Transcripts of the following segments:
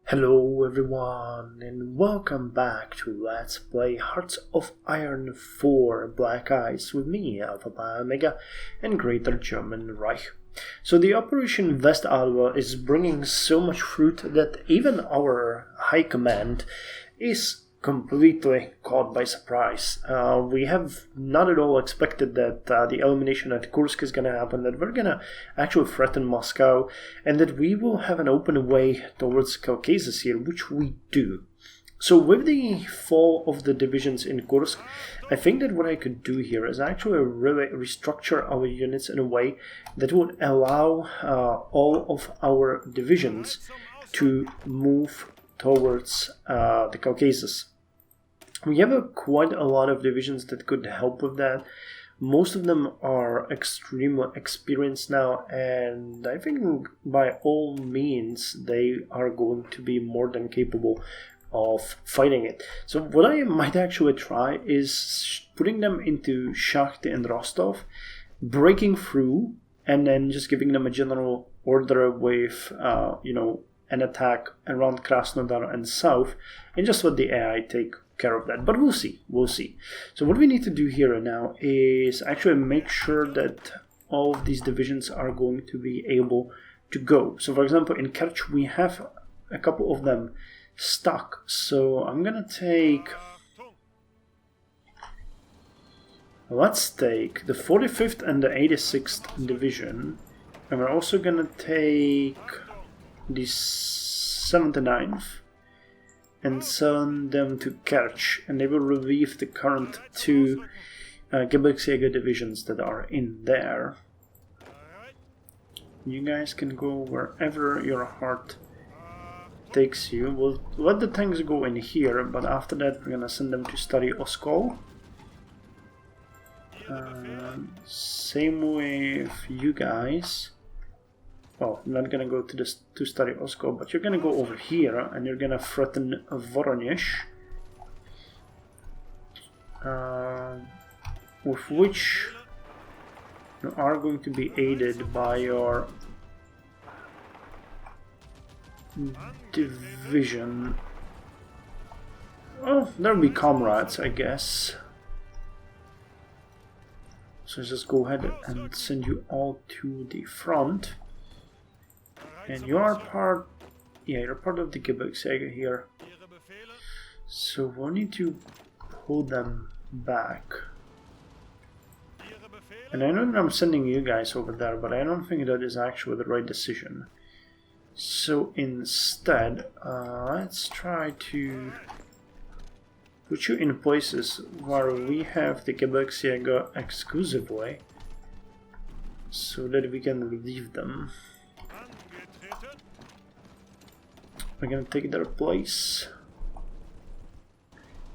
Hello everyone and welcome back to Let's Play Hearts of Iron 4 Black Ice with me, Alpha Pi Omega, and Greater German Reich. So the Operation West Alba is bringing so much fruit that even our high command is completely caught by surprise. We have not at all expected that the elimination at Kursk is going to happen, that we're going to actually threaten Moscow, and that we will have an open way towards Caucasus here, which we do. So with the fall of the divisions in Kursk, I think that what I could do here is actually really restructure our units in a way that would allow all of our divisions to move towards the Caucasus. We have quite a lot of divisions that could help with that. Most of them are extremely experienced now, and I think by all means they are going to be more than capable of fighting it. So what I might actually try is putting them into Shakhty and Rostov, breaking through, and then just giving them a general order with, an attack around Krasnodar and south, and just let the AI take care of that. But we'll see. So what we need to do here now is actually make sure that all of these divisions are going to be able to go. So for example, in Kerch we have a couple of them stuck. So I'm gonna take... Let's take the 45th and the 86th division, and we're also gonna take the 79th and send them to Kerch, and they will relieve the current two Gebirgsjäger divisions that are in there. You guys can go wherever your heart takes you. We'll let the tanks go in here, but after that we're gonna send them to study Oskol. Same with you guys. Well, I'm not gonna go to study Oskol, but you're gonna go over here and you're gonna threaten Voronezh, with which you are going to be aided by your division. Oh, there'll be comrades, I guess. So just go ahead and send you all to the front. And you are part... yeah, you're part of the Gebirgsjäger here. So we'll need to pull them back. And I know that I'm sending you guys over there, but I don't think that is actually the right decision. So instead, let's try to put you in places where we have the Gebirgsjäger exclusively, so that we can relieve them. We're gonna take their place.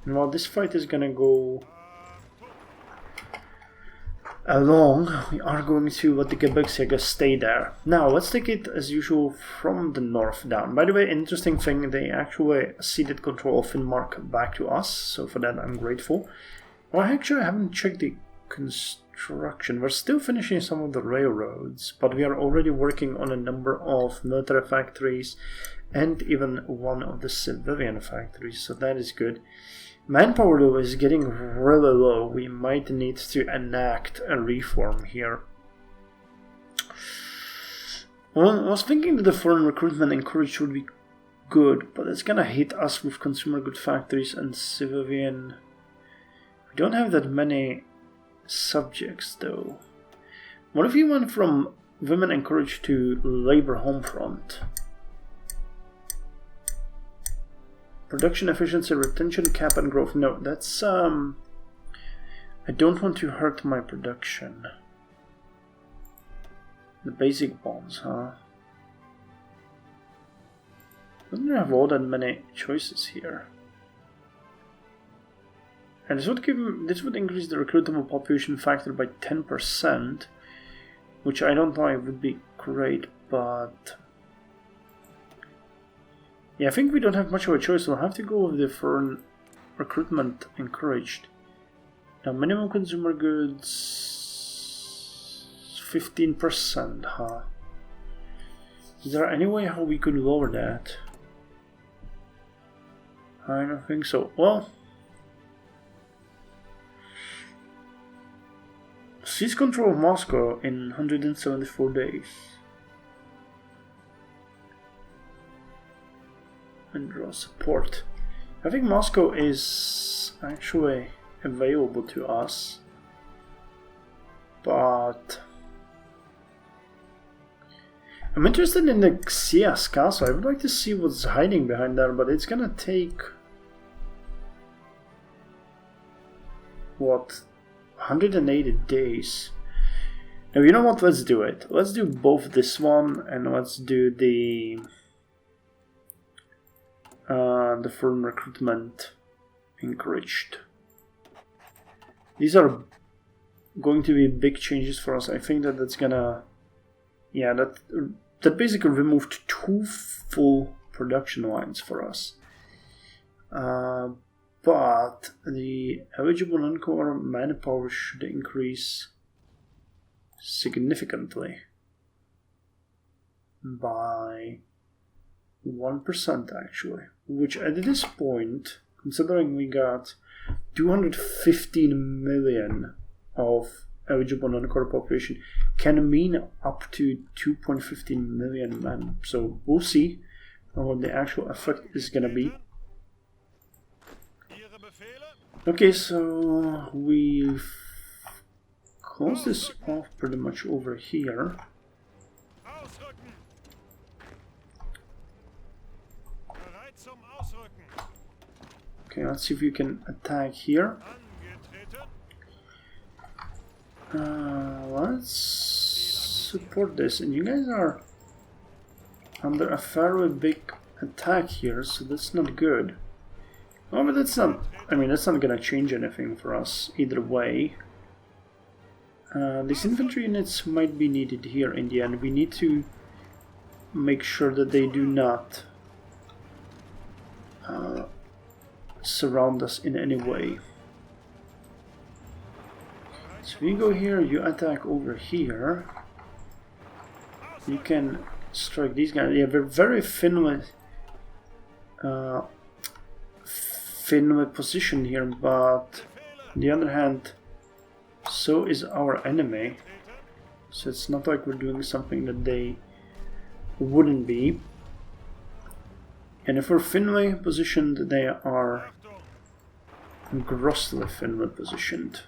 And while this fight is gonna go along, we are going to let the Gebirgsjäger stay there. Now, let's take it as usual from the north down. By the way, interesting thing, they actually ceded control of Finnmark back to us, so for that I'm grateful. Well, actually I haven't checked the construction. We're still finishing some of the railroads, but we are already working on a number of military factories and even one of the civilian factories, so that is good. Manpower though is getting really low. We might need to enact a reform here. Well, I was thinking that the foreign recruitment encouraged would be good, but it's gonna hit us with consumer good factories and civilian. We don't have that many subjects though. What if you went from women encouraged to labor home front? Production efficiency, retention cap and growth. No, that's I don't want to hurt my production. The basic bonds, huh? Doesn't have all that many choices here. And this would increase the recruitable population factor by 10%, which I don't know would be great, but yeah, I think we don't have much of a choice. We'll have to go with the foreign recruitment encouraged. Now, minimum consumer goods 15%, huh? Is there any way how we could lower that? I don't think so. Well, seize control of Moscow in 174 days. And draw support. I think Moscow is actually available to us, but I'm interested in the Xias castle. I would like to see what's hiding behind there, but it's gonna take what, 180 days. Now you know what, let's do it. Let's do both this one and let's do the firm recruitment encouraged. These are going to be big changes for us. I think that that's gonna, yeah, that basically removed 2 full production lines for us. But the eligible non-core manpower should increase significantly by 1% actually, which at this point, considering we got 215 million of eligible non-core population, can mean up to 2.15 million men. So we'll see what the actual effect is gonna be. Okay, so we've closed this off pretty much over here. Okay, let's see if you can attack here. Let's support this, and you guys are under a fairly big attack here, so that's not good. Oh, but that's not, I mean, that's not gonna change anything for us either way. These infantry units might be needed here in the end. We need to make sure that they do not surround us in any way. So you go here, you attack over here. You can strike these guys. Yeah, they're very thinly positioned here, but on the other hand, so is our enemy. So it's not like we're doing something that they wouldn't be. And if we're thinly positioned, they are grossly thinly positioned.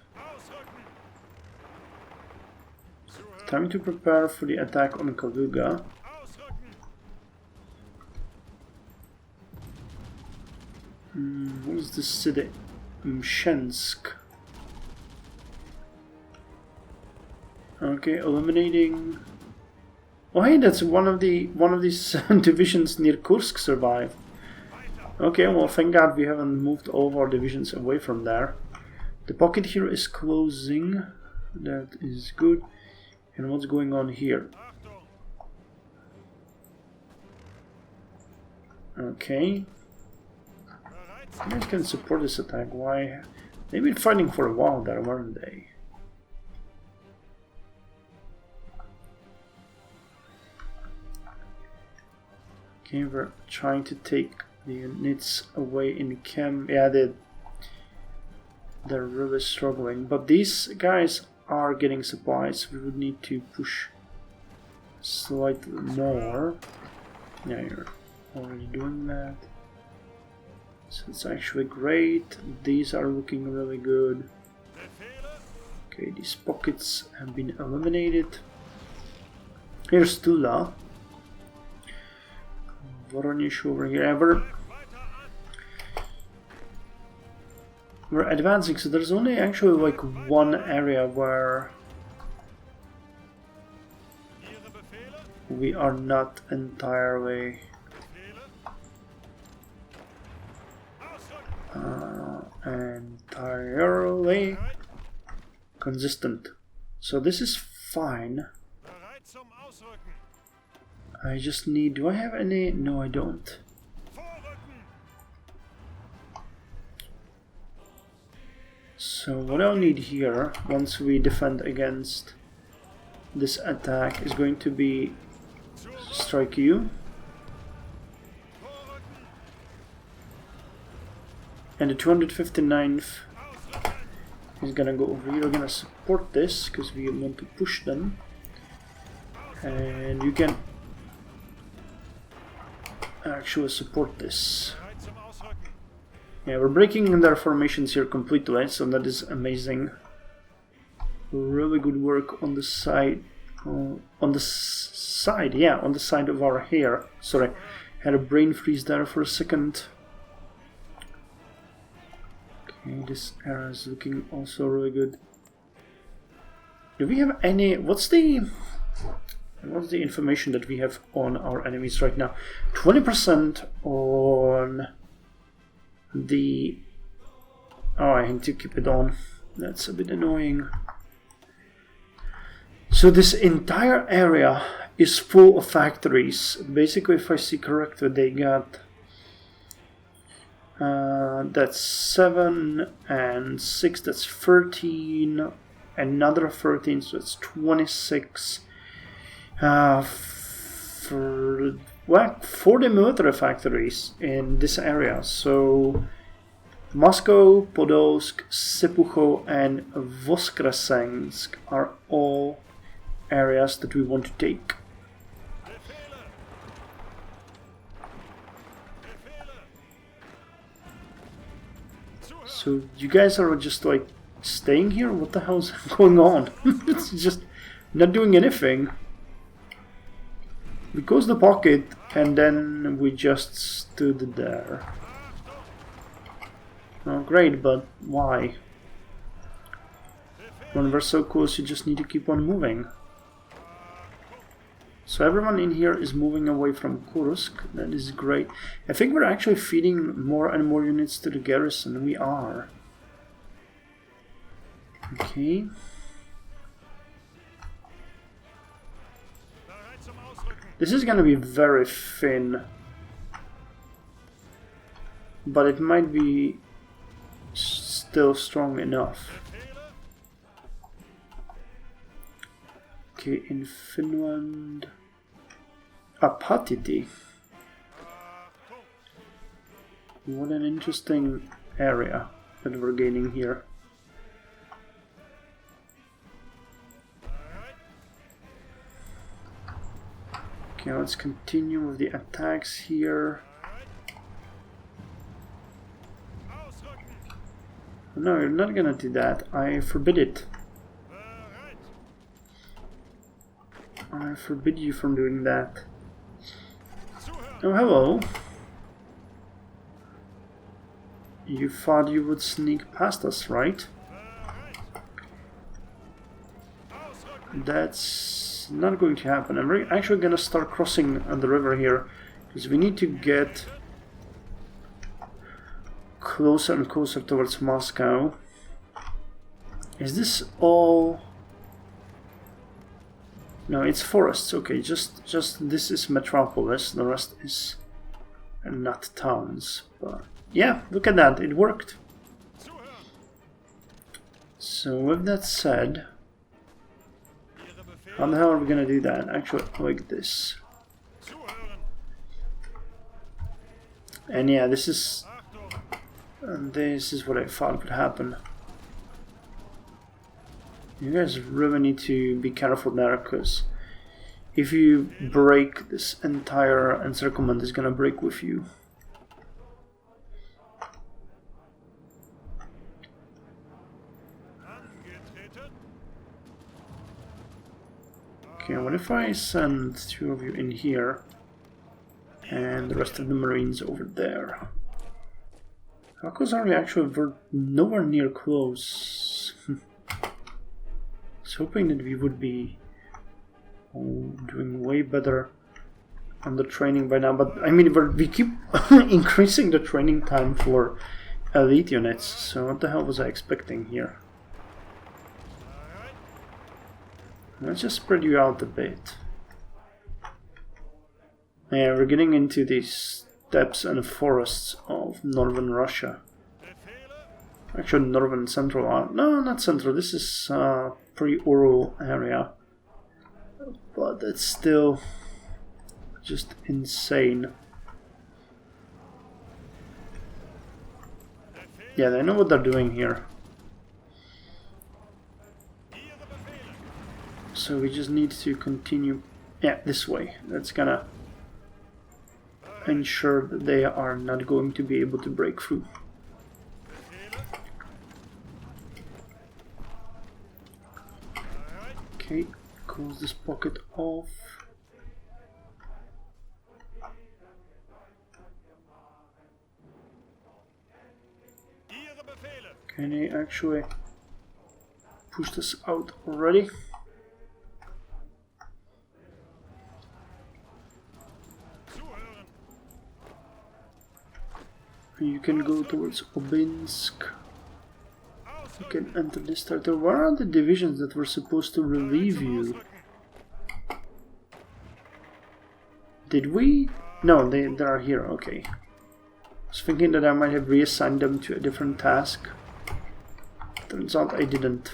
Time to prepare for the attack on Kaluga. What is this city? Mshensk. Okay, eliminating. Oh, hey, that's one of these divisions near Kursk survived. Okay, well, thank God we haven't moved all of our divisions away from there. The pocket here is closing. That is good. And what's going on here? Okay. You guys can support this attack. Why? They've been fighting for a while there, weren't they? Okay, we're trying to take the units away in camp. Yeah, they're really struggling. But these guys are getting supplies. We would need to push slightly more. Yeah, you're already doing that. So it's actually great. These are looking really good. Okay, these pockets have been eliminated. Here's Tula. Voronezh over here. We're advancing, so there's only actually like one area where we are not entirely consistent. So this is fine. I just need, do I have any? No, I don't. So what I'll need here, once we defend against this attack, is going to be strike you. And the 259th is gonna go over here. We're gonna support this because we want to push them. And you can actually support this. Yeah, we're breaking their formations here completely, so that is amazing. Really good work on the side. On the side, yeah, on the side of our hair. Sorry, had a brain freeze there for a second. Okay, this area is looking also really good. Do we have any? What's the information that we have on our enemies right now? 20% on the. Oh, I need to keep it on. That's a bit annoying. So this entire area is full of factories. Basically, if I see correctly, they got that's 7 and 6, that's 13, another 13, so it's 26. For what, 40 military factories in this area. So Moscow, Podolsk, Sepucho, and Voskresensk are all areas that we want to take. So you guys are just like staying here? What the hell's going on? It's just not doing anything. We closed the pocket and then we just stood there. Oh great, but why? When we're so close, you just need to keep on moving. So everyone in here is moving away from Kursk. That is great. I think we're actually feeding more and more units to the garrison. We are. Okay. This is gonna be very thin. But it might be still strong enough. Okay, in Finland, Apatiti. What an interesting area that we're gaining here. Okay, let's continue with the attacks here. No, you're not gonna do that. I forbid it. I forbid you from doing that. Oh, hello. You thought you would sneak past us, right? That's not going to happen. I'm actually gonna start crossing the river here, because we need to get closer and closer towards Moscow. Is this all... No, it's forests. Okay, just this is metropolis. The rest is not towns. But yeah, look at that. It worked. So with that said, how the hell are we gonna do that? Actually, like this. And yeah, this is what I thought would happen. You guys really need to be careful there, because if you break, this entire encirclement is gonna break with you. Okay, what if I send 2 of you in here and the rest of the Marines over there? How close are we actually? We're nowhere near close. I was hoping that we would be doing way better on the training by now, but I mean, we keep increasing the training time for elite units, so what the hell was I expecting here? Let's just spread you out a bit. Yeah, we're getting into these steppes and forests of northern Russia. Actually, northern central. No, not central. This is pre-Ural area. But it's still just insane. Yeah, they know what they're doing here. So we just need to continue, yeah, this way. That's gonna ensure that they are not going to be able to break through. Okay, close this pocket off. Can they actually push this out already? You can go towards Obinsk. You can enter this territory. Where are the divisions that were supposed to relieve you? Did we? No, they are here, okay. I was thinking that I might have reassigned them to a different task. Turns out I didn't.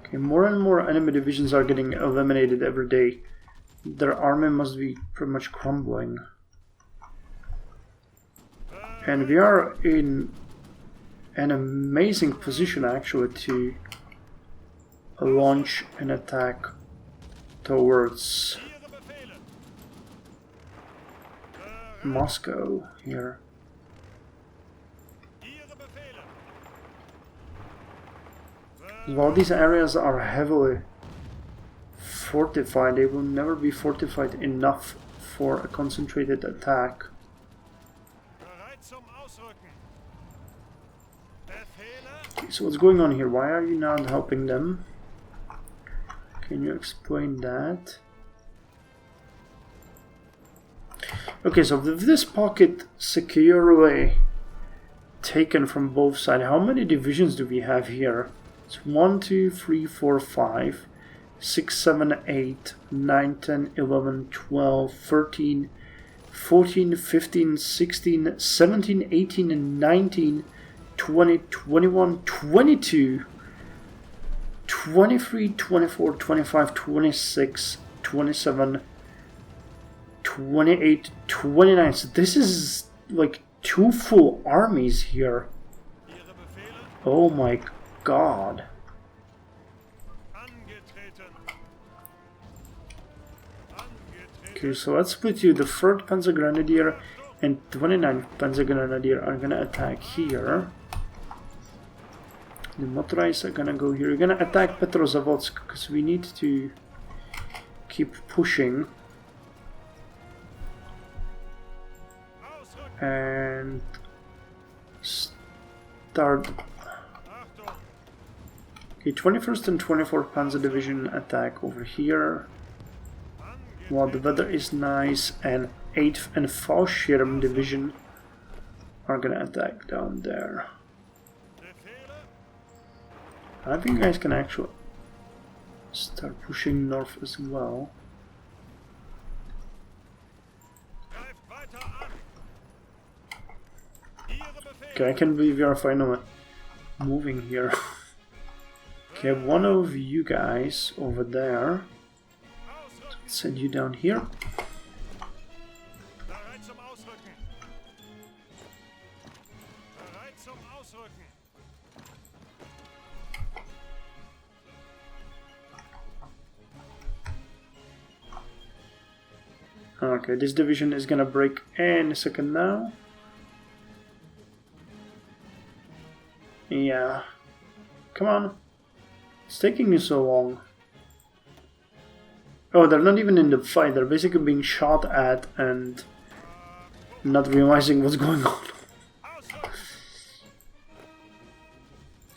Okay, more and more enemy divisions are getting eliminated every day. Their army must be pretty much crumbling. And we are in an amazing position actually to launch an attack towards Moscow here. While these areas are heavily fortified, they will never be fortified enough for a concentrated attack. Okay, so what's going on here? Why are you not helping them? Can you explain that? Okay, so with this pocket securely taken from both sides, how many divisions do we have here? It's 1, 2, 3, 4, 5, 6, 7, 8, 9, 10, 11, 12, 13, 14, 15, 16, 17, 18, and 19, 20, 21, 22, 23, 24, 25, 26, 27, 28, 29. So this is like 2 full armies here. Oh my god. Okay, so let's split you. The 3rd Panzer Grenadier and 29th Panzer Grenadier are gonna attack here. The motorized are gonna go here. You're gonna attack Petrozavodsk because we need to keep pushing. And start. Okay, 21st and 24th Panzer Division attack over here. While the weather is nice, and 8th and Fallschirm Division are gonna attack down there. I think you guys can actually start pushing north as well. Okay, I can't believe we are finally moving here. Okay, one of you guys over there. Let's send you down here. Okay, this division is gonna break any second now. Yeah. Come on. It's taking you so long. Oh, they're not even in the fight. They're basically being shot at and not realizing what's going on.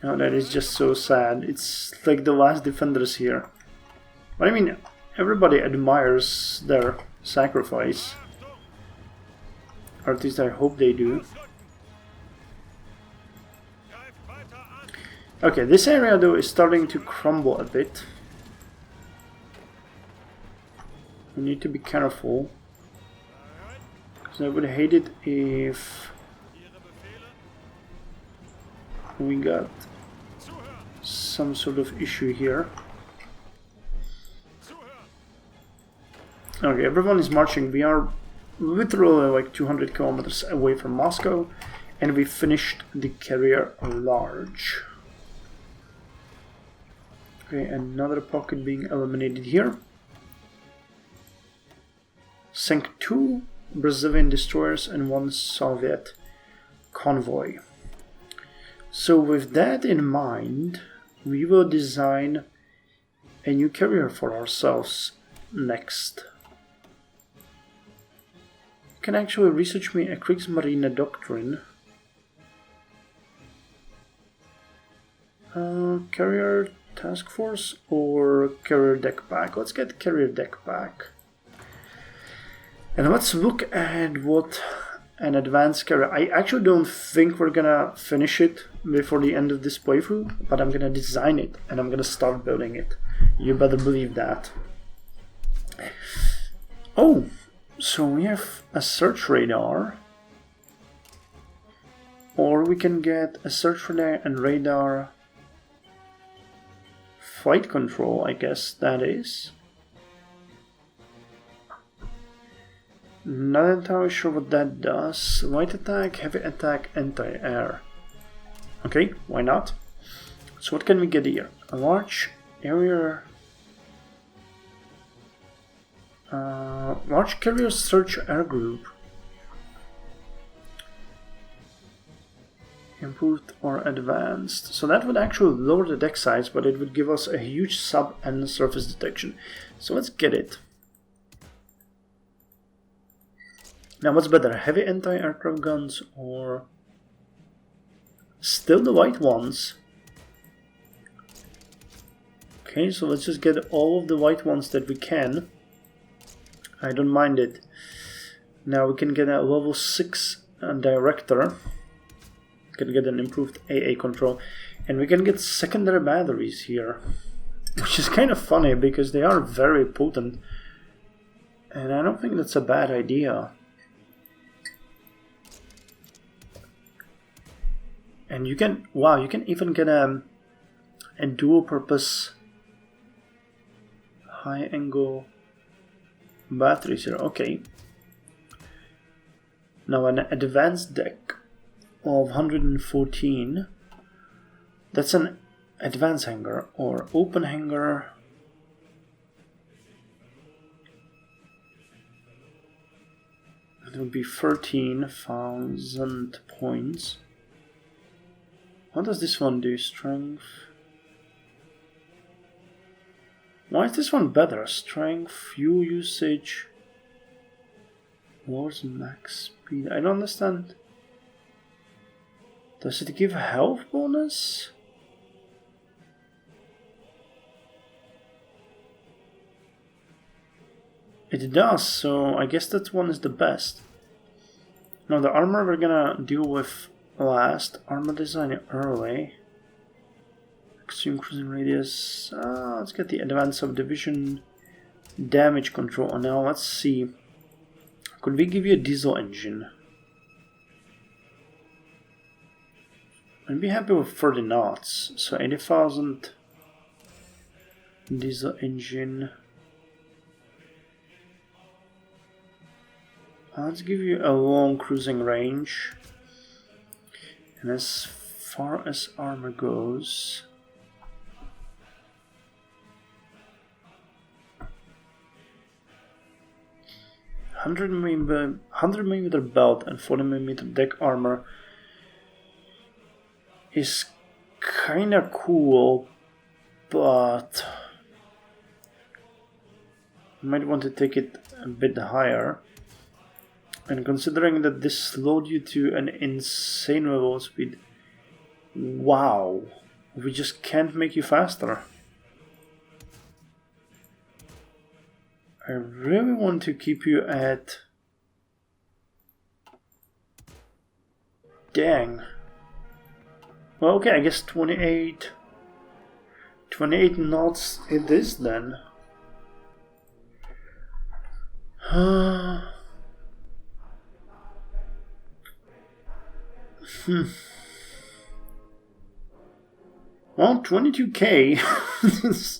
Oh, that is just so sad. It's like the last defenders here. But I mean, everybody admires their sacrifice. Or at least I hope they do. Okay, this area though is starting to crumble a bit. We need to be careful. Because I would hate it if we got some sort of issue here. Okay, everyone is marching. We are literally like 200 kilometers away from Moscow, and we finished the carrier large. Okay, another pocket being eliminated here. Sank 2 Brazilian destroyers and 1 Soviet convoy. So with that in mind, we will design a new carrier for ourselves next. You can actually research me a Kriegsmarine doctrine. Carrier task force or carrier deck pack? Let's get carrier deck pack. And let's look at what an advanced carrier... I actually don't think we're gonna finish it before the end of this playthrough, but I'm gonna design it and I'm gonna start building it. You better believe that. Oh, so we have a search radar. Or we can get a search radar and radar flight control, I guess that is. Not entirely sure what that does. Light attack, heavy attack, anti-air. Okay, why not? So what can we get here? A large area... large carrier search air group. Improved or advanced. So that would actually lower the deck size, but it would give us a huge sub and surface detection. So let's get it. Now what's better, heavy anti-aircraft guns or still the light ones? Okay, so let's just get all of the light ones that we can. I don't mind it. Now we can get a level 6 director. Can get an improved AA control, and we can get secondary batteries here, which is kind of funny because they are very potent, and I don't think that's a bad idea. And you can, wow, you can even get a dual purpose high angle batteries here. Okay. Now an advanced deck of 114. That's an advanced hangar or open hangar. It would be 13,000 points. What does this one do? Strength. Why is this one better? Strength, fuel usage, lowers max speed. I don't understand. Does it give a health bonus? It does, so I guess that one is the best. Now the armor we're gonna deal with last. Armor design early. Extreme cruising radius. Let's get the advanced subdivision damage control. And now let's see. Could we give you a diesel engine? I'd be happy with 30 knots. So 80,000 diesel engine. Let's give you a long cruising range. And as far as armor goes, 100mm belt and 40mm deck armor is kinda cool, but you might want to take it a bit higher. And considering that this slowed you to an insane level speed, wow, we just can't make you faster. I really want to keep you at... Dang. Well, okay, I guess 28 knots it is then. Well, 22k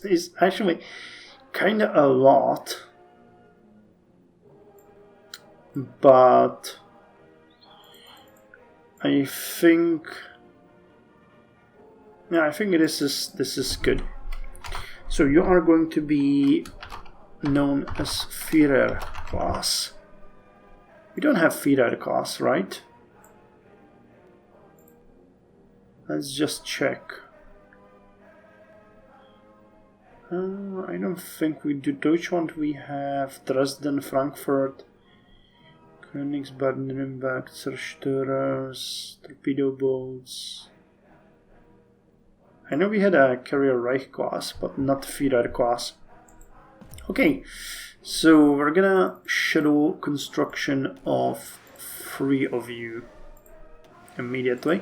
is actually kinda a lot. but I think, yeah, I think this is good. So you are going to be known as Führer class. We don't have Führer class, right? Let's just check. I don't think we do. Deutschland we have Dresden, Frankfurt, Königsberg, Nürnberg, Zerstörers, torpedo boats. I know we had a Carrier Reich class, but not Führer class. Okay, so we're gonna schedule construction of 3 of you immediately.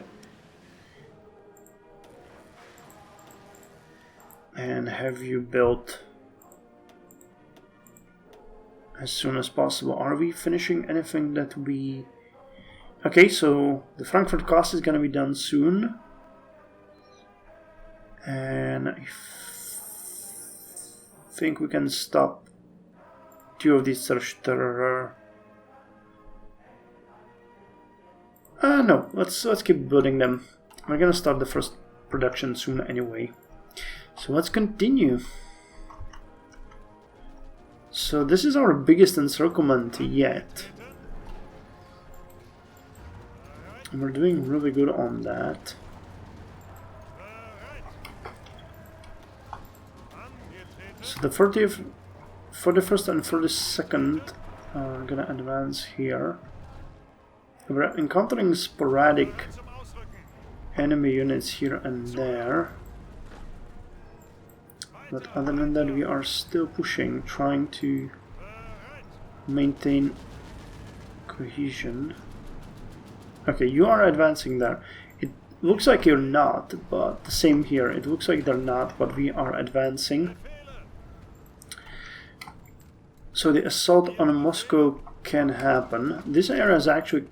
And have you built as soon as possible. Are we finishing anything that we... Okay, so the Frankfurt class is gonna be done soon. And I think we can stop 2 of these Zerstörer. No, let's keep building them. We're gonna start the first production soon anyway. So let's continue. So this is our biggest encirclement yet. And we're doing really good on that. So the 41st and 42nd are gonna advance here. We're encountering sporadic enemy units here and there. But other than that, we are still pushing, trying to maintain cohesion. Okay, you are advancing there. It looks like you're not, but the same here. It looks like they're not, but we are advancing. So the assault on Moscow can happen. This area is actually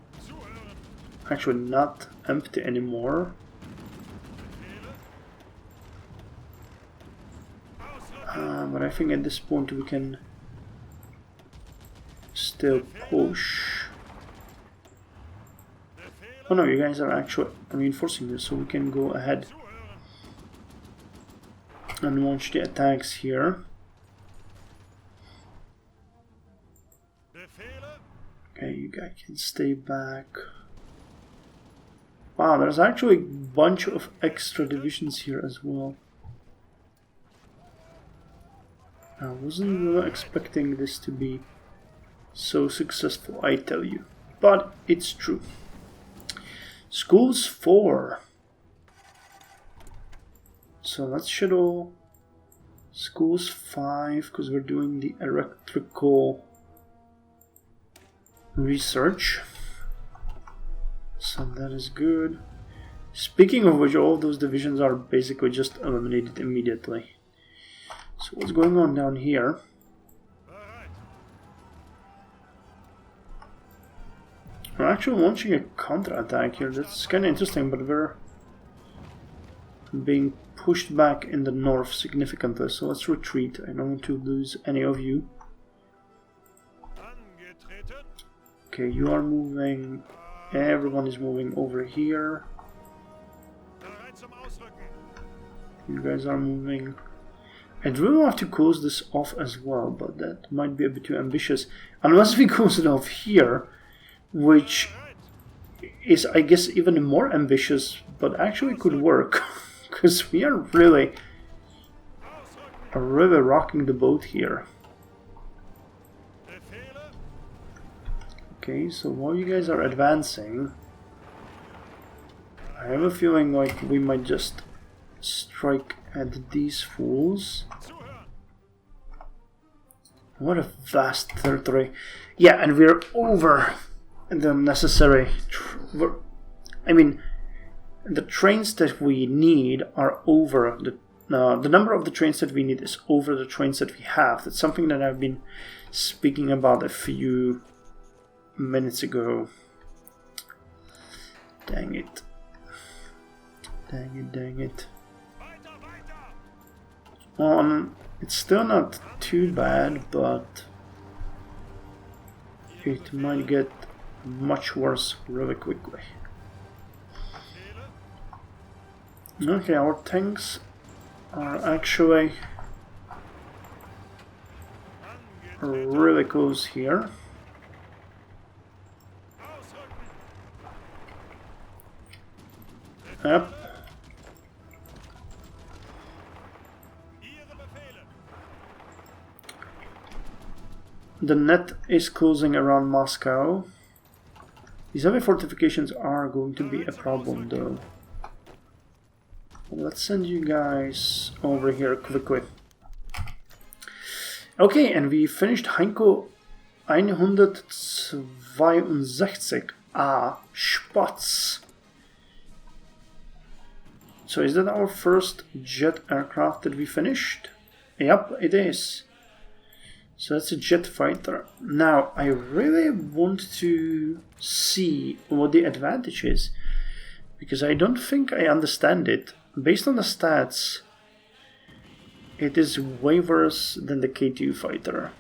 not empty anymore. But I think at this point we can still push. Oh no, you guys are actually reinforcing this, so we can go ahead and launch the attacks here. Okay, you guys can stay back. Wow, there's actually a bunch of extra divisions here as well. I wasn't really expecting this to be so successful, I tell you. But it's true. Schools 4. So let's schedule schools 5 because we're doing the electrical research. So that is good. Speaking of which, all of those divisions are basically just eliminated immediately. So what's going on down here? We're actually launching a counterattack here. That's kind of interesting, but we're being pushed back in the north significantly. So let's retreat. I don't want to lose any of you. Okay, you are moving. Everyone is moving over here. You guys are moving. I'd really have to close this off as well, but that might be a bit too ambitious. Unless we close it off here, which is, I guess, even more ambitious, but actually could work. Because we are really rocking the boat here. Okay, so while you guys are advancing, I have a feeling like we might just strike at these fools. What a vast territory. Yeah, and we're over the necessary... I mean, the trains that we need are over... The number of the trains that we need is over the trains that we have. That's something that I've been speaking about a few minutes ago. Dang it. Dang it, dang it. It's still not too bad, but it might get much worse really quickly. Okay, our tanks are actually really close here. Yep. The net is closing around Moscow. These heavy fortifications are going to be a problem though. Let's send you guys over here quickly. Okay, and we finished Heinko 162A Spatz. So is that our first jet aircraft that we finished? Yep, it is. So that's a jet fighter. Now, I really want to see what the advantage is, because I don't think I understand it. Based on the stats, it is way worse than the K2 fighter.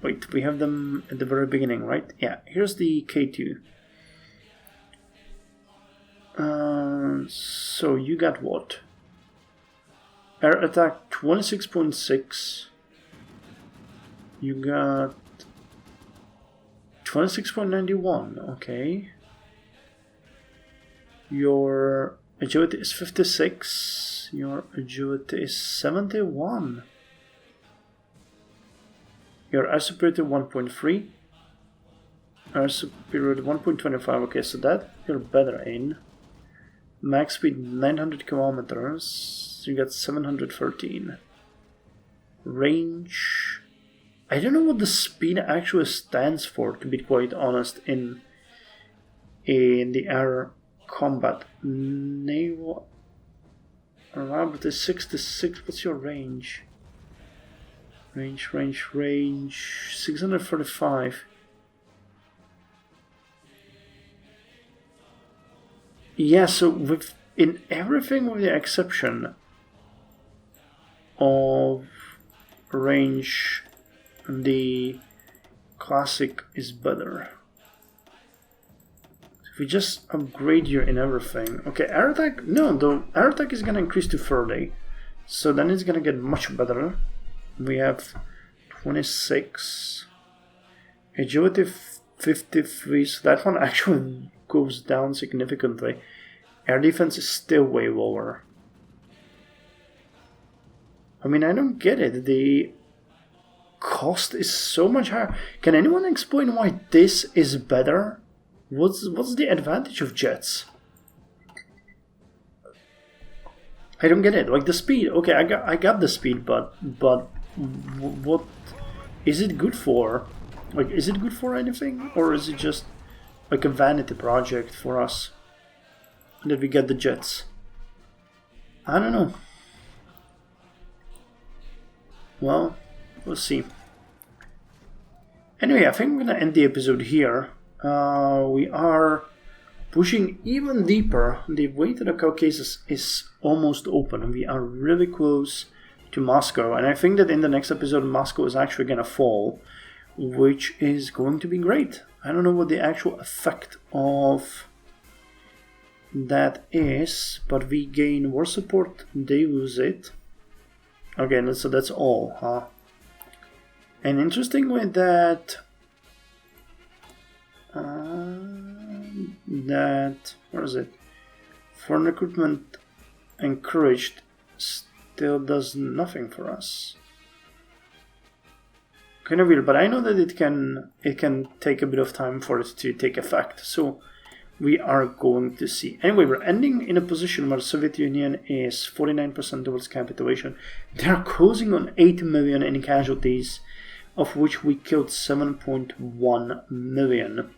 Wait, we have them at the very beginning, right? Yeah, here's the K2. So you got what? Air attack 26.6. You got 26.91, okay. Your agility is 56. Your agility is 71. Your air superiority 1.3. Air superiority 1.25, okay, so that you're better in. Max speed 900 kilometers. You got 713. Range. I don't know what the speed actually stands for, to be quite honest, in the air combat. Naval. Robert is 66. What's your range? Range. 635. Yeah, so in everything with the exception of range, the classic is better. If we just upgrade you in everything. Okay, air attack, no, the air attack is gonna increase to 30. So then it's gonna get much better. We have 26. Agility 53, so that one actually goes down significantly. Air defense is still way lower. I mean, I don't get it. The cost is so much higher. Can anyone explain why this is better? What's the advantage of jets? I don't get it. Like the speed. Okay, I got the speed, but what is it good for? Like, is it good for anything, or is it just like a vanity project for us that we get the jets? I don't know. Well, we'll see. Anyway, I think I'm gonna end the episode here. We are pushing even deeper. The way to the Caucasus is almost open. We are really close to Moscow, and I think that in the next episode Moscow is actually gonna fall, which is going to be great. I don't know what the actual effect of that is, but we gain war support, they lose it. Okay, so that's all, huh? And interestingly that where is it? Foreign recruitment encouraged still does nothing for us. Kind of weird, but I know that it can take a bit of time for it to take effect. So we are going to see. Anyway, we're ending in a position where Soviet Union is 49% towards capitulation. They are closing on 8 million in casualties, of which we killed 7.1 million.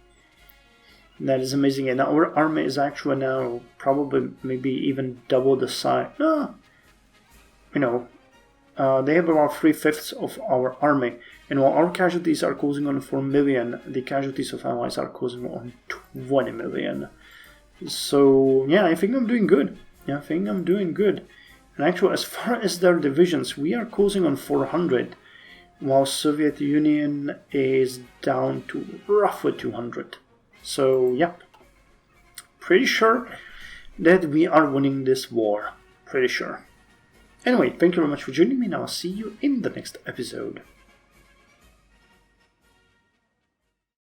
That is amazing. And our army is actually now probably maybe even double the size. No, they have about 3/5 of our army. And while our casualties are closing on 4 million, the casualties of allies are closing on 20 million. So, yeah, I think I'm doing good. And actually, as far as their divisions, we are closing on 400, while Soviet Union is down to roughly 200. So yeah, pretty sure that we are winning this war. Pretty sure. Anyway, thank you very much for joining me, and I'll see you in the next episode.